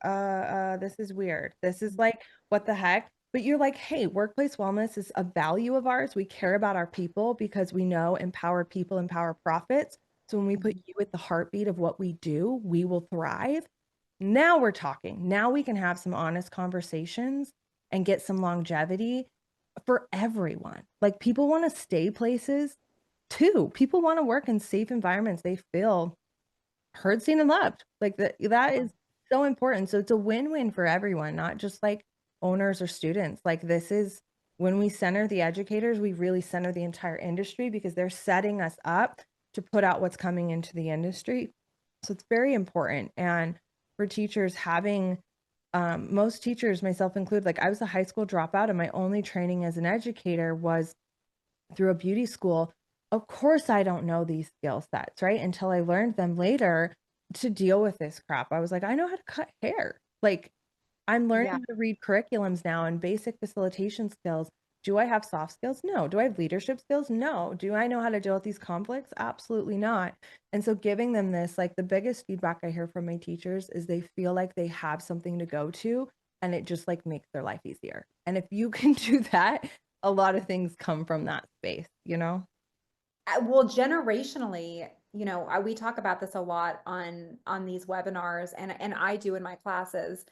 this is weird. This is like, what the heck? But you're like, hey, workplace wellness is a value of ours. We care about our people because we know empower people, empower profits. So when we put Mhm. you at the heartbeat of what we do, we will thrive. Now we're talking. Now we can have some honest conversations and get some longevity for everyone. Like people want to stay places too. People want to work in safe environments they feel heard, seen, and loved. Like that is so important. So it's a win-win for everyone, not just like owners or students. Like this is when we center the educators, we really center the entire industry because they're setting us up to put out what's coming into the industry. So it's very important. And for teachers having most teachers, myself included, like I was a high school dropout and my only training as an educator was through a beauty school. Of course, I don't know these skill sets, right? Until I learned them later to deal with this crap. I was like, I know how to cut hair. Like I'm learning Yeah. how to read curriculums now and basic facilitation skills. Do I have soft skills? No. Do I have leadership skills? No. Do I know how to deal with these conflicts? Absolutely not. And so giving them this, like the biggest feedback I hear from my teachers is they feel like they have something to go to and it just like makes their life easier. And if you can do that, a lot of things come from that space, you know? Well, generationally, we talk about this a lot on these webinars, and I do in my classes,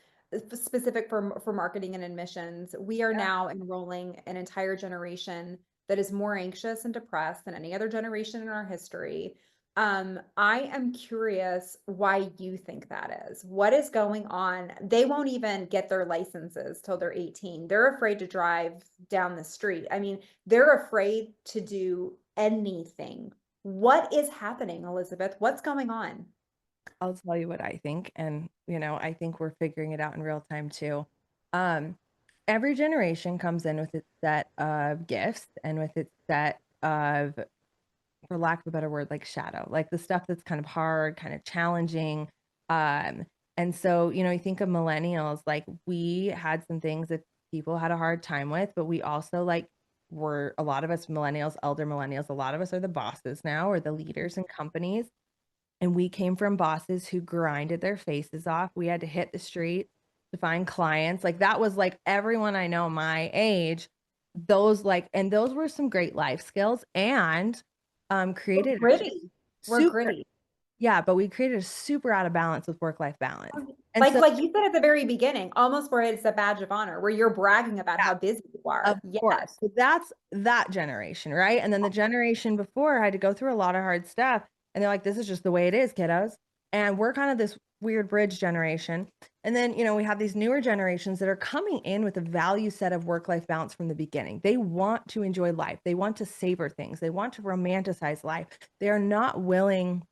specific for marketing and admissions. We are now enrolling an entire generation that is more anxious and depressed than any other generation in our history. I am curious why you think that is. What is going on? They won't even get their licenses till they're 18. They're afraid to drive down the street. I mean, they're afraid to do anything. What is happening, Elizabeth? What's going on? I'll tell you what I think, and, I think we're figuring it out in real time too. Um, every generation comes in with its set of gifts and with its set of, for lack of a better word, like shadow, like the stuff that's kind of hard, kind of challenging. And so, you think of millennials, like we had some things that people had a hard time with, but we also like were a lot of us millennials, elder millennials, a lot of us are the bosses now or the leaders in companies. And we came from bosses who grinded their faces off. We had to hit the street to find clients. Like that was like everyone I know my age, and those were some great life skills and We're created a gritty. We're super gritty. yeah, but we created a super out of balance with work-life balance. And Like so like you said at the very beginning, almost where it's a badge of honor, where you're bragging about how busy you of are. course. Yes. So that's that generation, right? And then the generation before had to go through a lot of hard stuff, and they're like, "This is just the way it is, kiddos." And we're kind of this weird bridge generation. And then, we have these newer generations that are coming in with a value set of work-life balance from the beginning. They want to enjoy life. They want to savor things. They want to romanticize life. They are not willing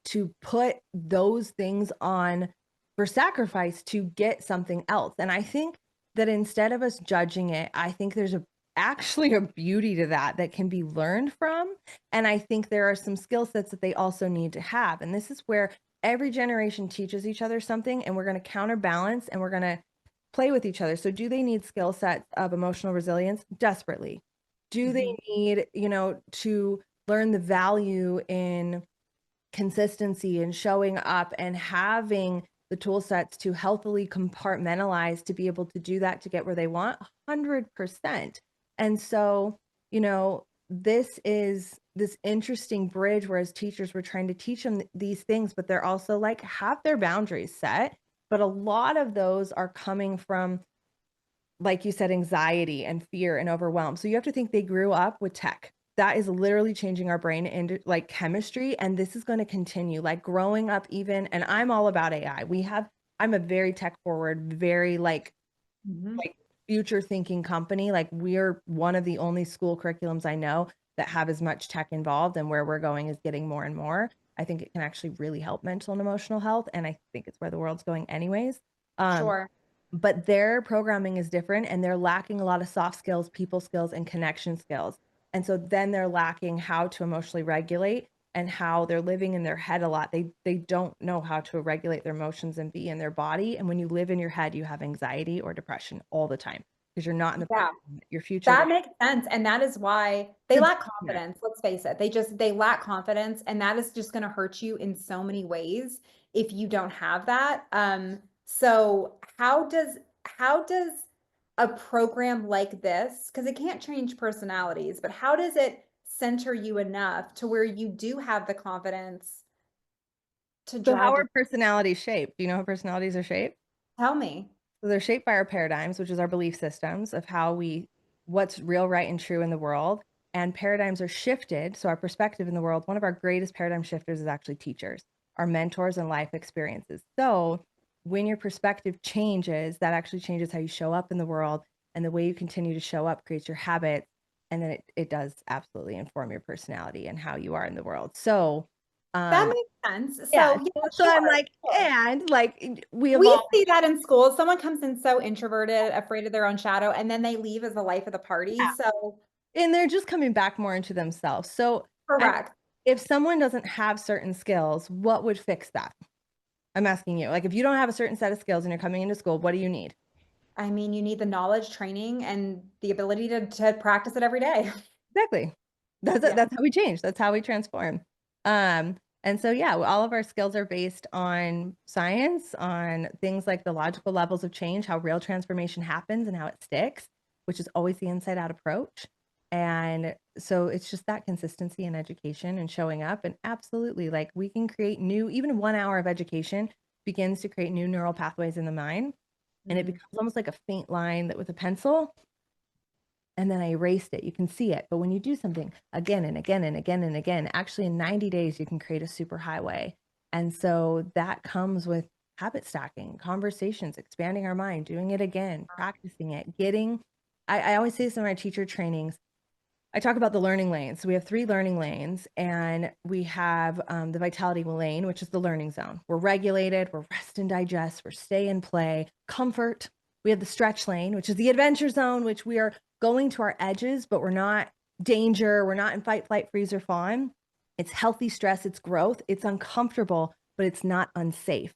to put those things on for sacrifice to get something else. And I think that instead of us judging it, I think there's actually a beauty to that can be learned from. And I think there are some skill sets that they also need to have. And this is where every generation teaches each other something, and we're going to counterbalance and we're going to play with each other. So do they need skill sets of emotional resilience? Desperately. Do they Mhm. need, to learn the value in consistency and showing up and having the tool sets to healthily compartmentalize to be able to do that to get where they want? 100%. And so, this is this interesting bridge where as teachers we're trying to teach them these things, but they're also like have their boundaries set. But a lot of those are coming from, like you said, anxiety and fear and overwhelm. So you have to think they grew up with tech. That is literally changing our brain into like chemistry. And this is going to continue like growing up even. And I'm all about AI. I'm a very tech forward, very Mhm. like future thinking company. Like we're one of the only school curriculums I know that have as much tech involved, and where we're going is getting more and more. I think it can actually really help mental and emotional health. And I think it's where the world's going anyways. Um, Sure. but their programming is different and they're lacking a lot of soft skills, people skills, and connection skills. And so then they're lacking how to emotionally regulate and how they're living in their head a lot. They don't know how to regulate their emotions and be in their body. And when you live in your head, you have anxiety or depression all the time because you're not in the Yeah. present moment. Your future That makes sense, and that is why they you're lack yeah. confidence, let's face it. They lack confidence, and that is just gonna hurt you in so many ways if you don't have that. So how does a program like this, because it can't change personalities, but how does it center you enough to where you do have the confidence to So how drive are to personalities shaped? Do you know how personalities are shaped? tell me? So they're shaped by our paradigms, which is our belief systems of what's real, right, and true in the world. And paradigms are shifted. So our perspective in the world, one of our greatest paradigm shifters is actually teachers, our mentors and life experiences. So when your perspective changes, that actually changes how you show up in the world. And the way you continue to show up creates your habits. And then it does absolutely inform your personality and how you are in the world. So That um makes sense. yeah, So, yeah, so I'm sure, like, sure. and like we We evolve. see that in school. Someone comes in so introverted, afraid of their own shadow, and then they leave as the life of the party. So, And they're just coming back more into themselves. So, I correct. if someone doesn't have certain skills, what would fix that? I'm asking you. Like, if you don't have a certain set of skills and you're coming into school, what do you need? I mean, you need the knowledge, training, and the ability to practice it every day. Exactly. Yeah. That's how we change. That's how we transform. And so yeah, all of our skills are based on science, on things like the logical levels of change, how real transformation happens and how it sticks, which is always the inside out approach. And so it's just that consistency in education and showing up. And absolutely, like we can create new, even 1 hour of education begins to create new neural pathways in the mind. And it Mhm. becomes almost like a faint line that with a pencil, and then I erased it. You can see it. But when you do something again and again and again and again, actually in 90 days, you can create a super highway. And so that comes with habit stacking, conversations, expanding our mind, doing it again, practicing it, I always say this in my teacher trainings. I talk about the learning lanes. So we have 3 learning lanes, and we have the vitality lane, which is the learning zone. We're regulated, we're rest and digest, we're stay and play, comfort. We have the stretch lane, which is the adventure zone, which we are going to our edges, but we're not danger, we're not in fight, flight, freeze, or fawn. It's healthy stress, it's growth, it's uncomfortable, but it's not unsafe.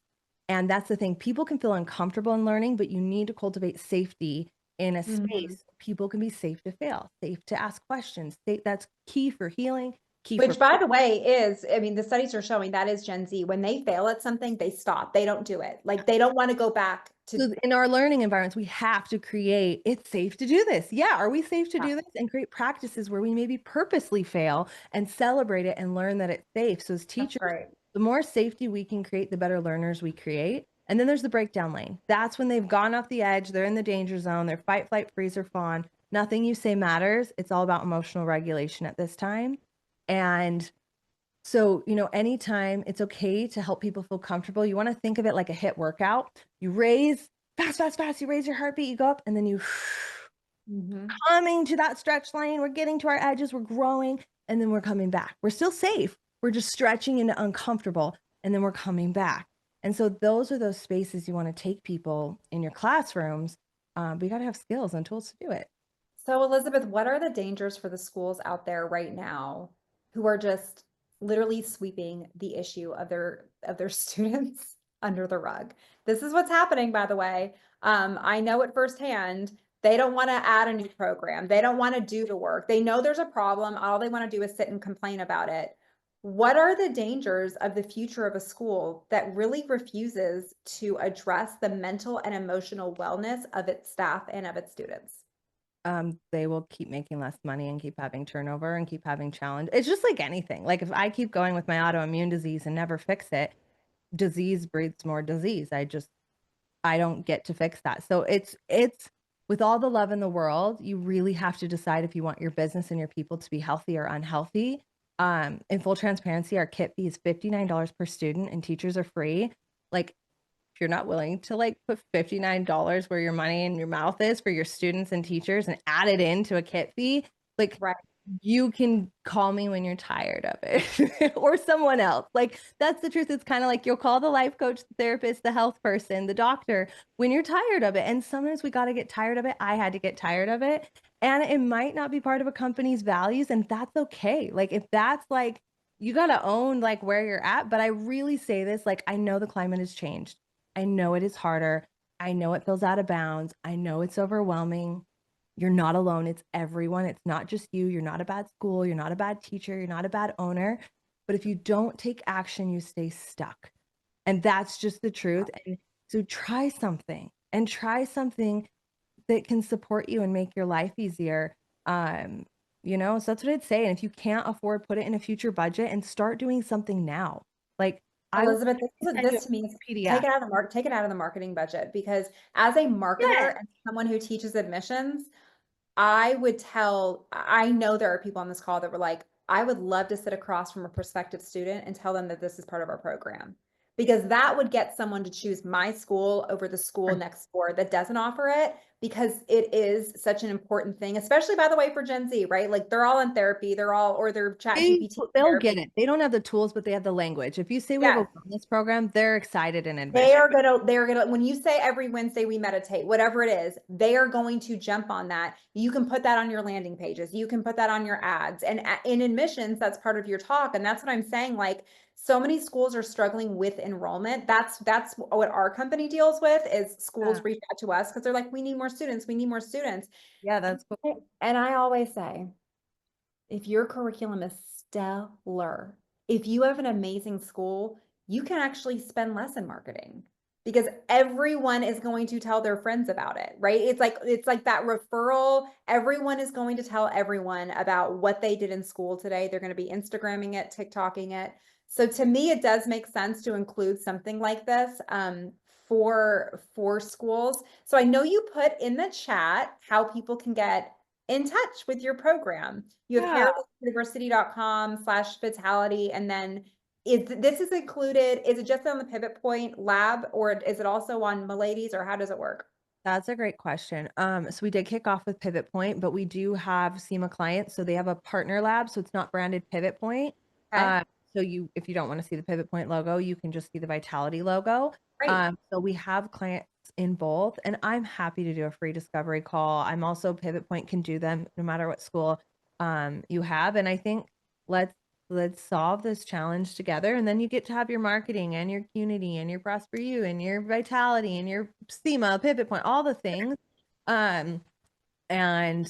And that's the thing. People can feel uncomfortable in learning, but you need to cultivate safety in a Mhm. space. People can be safe to fail, safe to ask questions. That's key for healing, key for Which, by the way, is I mean, the studies are showing that is Gen Z. When they fail at something, they stop. They don't do it. Like, they don't wanna go back to. so in our learning environments, we have to create it's safe to do this. Yeah, are we safe to Yeah, do this? And create practices where we maybe purposely fail and celebrate it and learn that it's safe. So as that's teachers, great. the more safety we can create, the better learners we create. And then there's the breakdown lane. That's when they've gone off the edge, they're in the danger zone, they're fight, flight, freeze, or fawn. Nothing you say matters. It's all about emotional regulation at this time. And so, anytime it's okay to help people feel comfortable, you want to think of it like a HIIT workout. You raise fast, fast, fast, you raise your heartbeat, you go up, and then you Mhm. coming to that stretch lane. We're getting to our edges, we're growing, and then we're coming back. We're still safe. We're just stretching into uncomfortable, and then we're coming back. And so, those are those spaces you want to take people in your classrooms. But you got to have skills and tools to do it. So, Elizabeth, what are the dangers for the schools out there right now who are just literally sweeping the issue of their students under the rug? This is what's happening, by the way. I know it firsthand. They don't want to add a new program. They don't want to do the work. They know there's a problem. All they want to do is sit and complain about it. What are the dangers of the future of a school that really refuses to address the mental and emotional wellness of its staff and of its students? They will keep making less money and keep having turnover and keep having challenge. It's just like anything. Like if I keep going with my autoimmune disease and never fix it, disease breeds more disease. I don't get to fix that. So it's with all the love in the world, you really have to decide if you want your business and your people to be healthy or unhealthy. In full transparency, our kit fee is $59 per student and teachers are free. Like if you're not willing to like put $59 where your money in your mouth is for your students and teachers and add it into a kit fee, like Right. you can call me when you're tired of it or someone else. Like that's the truth. It's kind of like you'll call the life coach, the therapist, the health person, the doctor when you're tired of it. And sometimes we got to get tired of it. I had to get tired of it. And it might not be part of a company's values, and that's okay. Like if that's like you got to own like where you're at, but I really say this like I know the climate has changed. I know it is harder. I know it feels out of bounds. I know it's overwhelming. You're not alone. It's everyone. It's not just you. You're not a bad school. You're not a bad teacher. You're not a bad owner. But if you don't take action, you stay stuck. And that's just the truth. And so try something that can support you and make your life easier. Um, so that's what I'd say. And if you can't afford, put it in a future budget and start doing something now. Like I will Elizabeth, send you this to me is a PDF. take it out of the marketing budget because as a Yeah. marketer and someone who teaches admissions, I know there are people on this call that were like, I would love to sit across from a prospective student and tell them that this is part of our program. Because that would get someone to choose my school over the school next door that doesn't offer it because it is such an important thing, especially by the way for Gen Z, right? Like they're all in therapy, or they're chat They GPT they'll therapy. get it. They don't have the tools, but they have the language. If you say we have a Yes. wellness program, they're excited in admission. They're gonna, when you say every Wednesday we meditate, whatever it is, they are going to jump on that. You can put that on your landing pages. You can put that on your ads. And in admissions, that's part of your talk. And that's what I'm saying. Like, so many schools are struggling with enrollment. That's what our company deals with is Yeah. schools reach out to us because they're like, we need more students, we need more students. Yeah, that's cool. And I always say, if your curriculum is stellar, if you have an amazing school, you can actually spend less in marketing because everyone is going to tell their friends about it, right? It's like that referral. Everyone is going to tell everyone about what they did in school today. They're going to be Instagramming it, TikToking it. So to me, it does make sense to include something like this for schools. So I know you put in the chat how people can get in touch with your program. You have Yeah. hairapists.university.com/vitality. And then is included, is it just on the Pivot Point lab or is it also on Milady's or how does it work? That's a great question. So we did kick off with Pivot Point, but we do have SEMA clients, so they have a partner lab, so it's not branded Pivot Point. Okay, So if you don't want to see the Pivot Point logo, you can just see the Vitality logo. great. So we have clients in both, and I'm happy to do a free discovery call. I'm also Pivot Point can do them no matter what school you have, and I think let's let's solve this challenge together, and then you get to have your marketing and your Unity and your Prosper You and your Vitality and your SEMA, Pivot Point, all the things. Um, and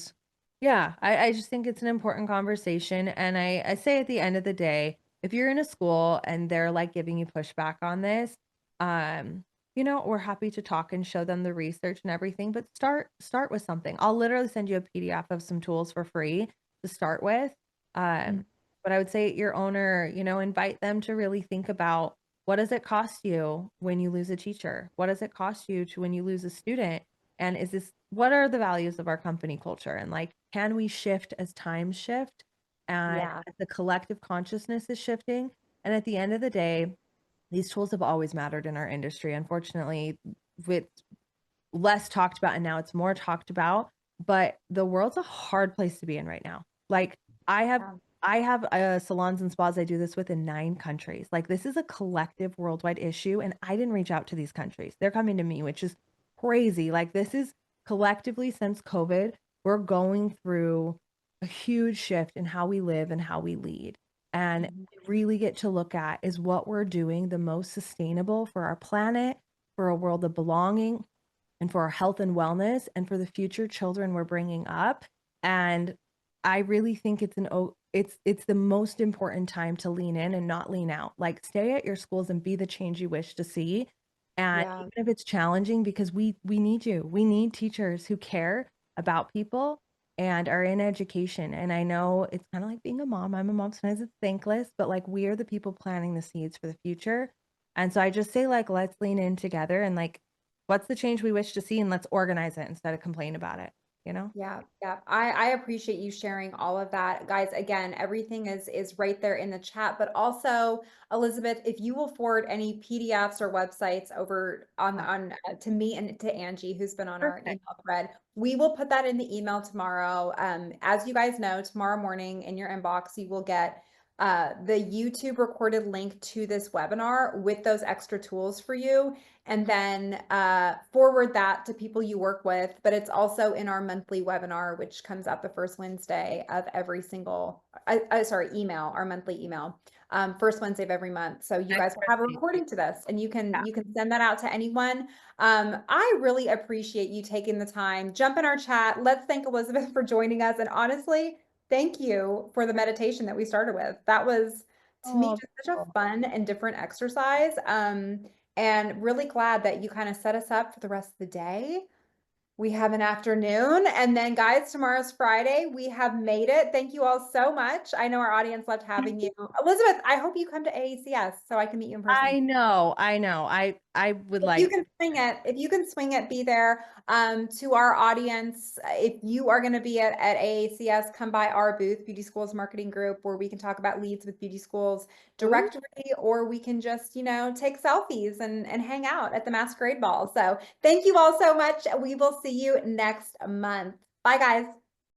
yeah, I just think it's an important conversation. And I say at the end of the day, if you're in a school and they're like giving you pushback on this, um, we're happy to talk and show them the research and everything, but start with something. I'll literally send you a PDF of some tools for free to start with. Mhm. Um, but I would say your owner, invite them to really think about what does it cost you when you lose a teacher? What does it cost you to when you lose a student? And what are the values of our company culture? And like, can we shift as times shift and Yeah, as the collective consciousness is shifting? And at the end of the day, these tools have always mattered in our industry. Unfortunately, with less talked about and now it's more talked about, but the world's a hard place to be in right now. Like I have yeah, I have salons and spas I do this with in 9 countries. Like this is a collective worldwide issue and I didn't reach out to these countries. They're coming to me, which is crazy. Like this is collectively since COVID, we're going through a huge shift in how we live and how we lead. And mhm, we really get to look at is what we're doing the most sustainable for our planet, for a world of belonging, and for our health and wellness and for the future children we're bringing up. And I really think it's the most important time to lean in and not lean out. Like stay at your schools and be the change you wish to see. And yeah, even if it's challenging because we need you. We need teachers who care about people and are in education. And I know it's kind of like being a mom. I'm a mom, sometimes it's thankless, but like we are the people planting the seeds for the future. And so I just say like let's lean in together and like what's the change we wish to see, and let's organize it instead of complain about it, you know? yeah, yeah. I appreciate you sharing all of that. Guys, again, everything is right there in the chat, but also Elizabeth, if you will forward any PDFs or websites over Yeah. on to me and to Angie, who's been on our Perfect. email thread, we will put that in the email tomorrow. As you guys know, tomorrow morning in your inbox, you will get the YouTube recorded link to this webinar with those extra tools for you and then forward that to people you work with. But it's also in our monthly webinar, which comes out the first Wednesday of every single, sorry, email, our monthly email, first Wednesday of every month. So you guys will have a Interesting. recording to this and Yeah. you can send that out to anyone. I really appreciate you taking the time, jump in our chat. Let's thank Elizabeth for joining us. And honestly, thank you for the meditation that we started with. That was, to me, Oh, just such a cool. fun and different exercise. And really glad that you kind of set us up for the rest of the day. We have an afternoon, and then, guys, tomorrow's Friday. We have made it. Thank you all so much. I know our audience loved having you. Elizabeth, I hope you come to AACS so I can meet you in person. I know, I know. I would If you like can swing it, if you can swing it, be there. To our audience, if you are going to be at AACS, come by our booth, Beauty Schools Marketing Group, where we can talk about leads with beauty schools Ooh, directory, or we can just, take selfies and hang out at the masquerade ball. So thank you all so much. We will see you next month. Bye, guys.